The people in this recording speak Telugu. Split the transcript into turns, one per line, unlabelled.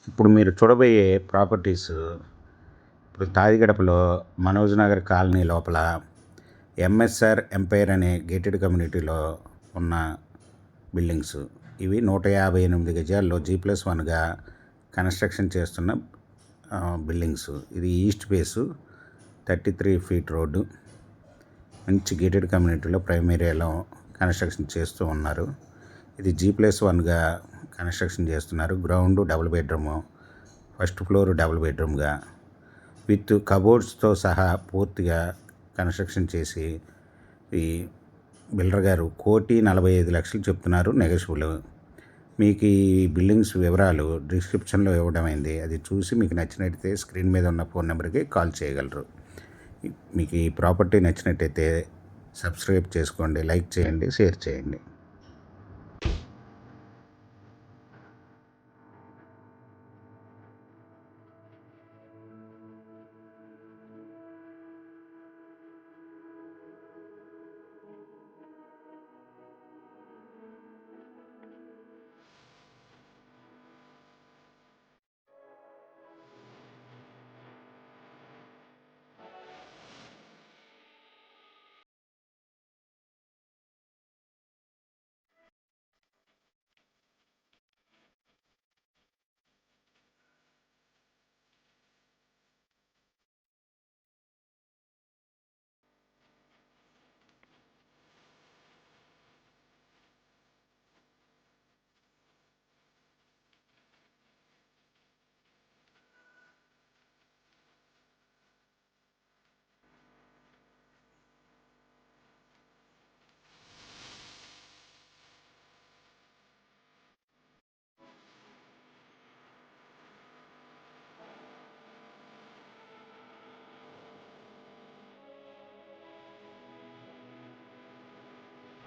ఇప్పుడు మీరు చూడబోయే ప్రాపర్టీస్ ఇప్పుడు తాడిగడపలో మనోజ్ నగర్ కాలనీ లోపల ఎంఎస్ఆర్ ఎంపైర్ అనే గేటెడ్ కమ్యూనిటీలో ఉన్న బిల్డింగ్స్. ఇవి 158 గజాల్లో G+1గా కన్స్ట్రక్షన్ చేస్తున్న బిల్డింగ్స్. ఇది ఈస్ట్ ఫేసు 33 ఫీట్ రోడ్డు. మంచి గేటెడ్ కమ్యూనిటీలో ప్రైమ్ ఏరియాలో కన్స్ట్రక్షన్ చేస్తూ ఉన్నారు. ఇది G+1గా కన్స్ట్రక్షన్ చేస్తున్నారు. Ground double bedroom, first floor double బెడ్రూమ్గా విత్ కబోర్డ్స్తో సహా పూర్తిగా కన్స్ట్రక్షన్ చేసి ఈ బిల్డర్ గారు 1,45,00,000 చెప్తున్నారు. నెగోషియబుల్. మీకు ఈ బిల్డింగ్స్ వివరాలు డిస్క్రిప్షన్లో ఇవ్వడమైంది. అది చూసి మీకు నచ్చినట్టయితే స్క్రీన్ మీద ఉన్న ఫోన్ నెంబర్కి కాల్ చేయగలరు. మీకు ఈ ప్రాపర్టీ నచ్చినట్టయితే సబ్స్క్రైబ్ చేసుకోండి, లైక్ చేయండి, షేర్ చేయండి.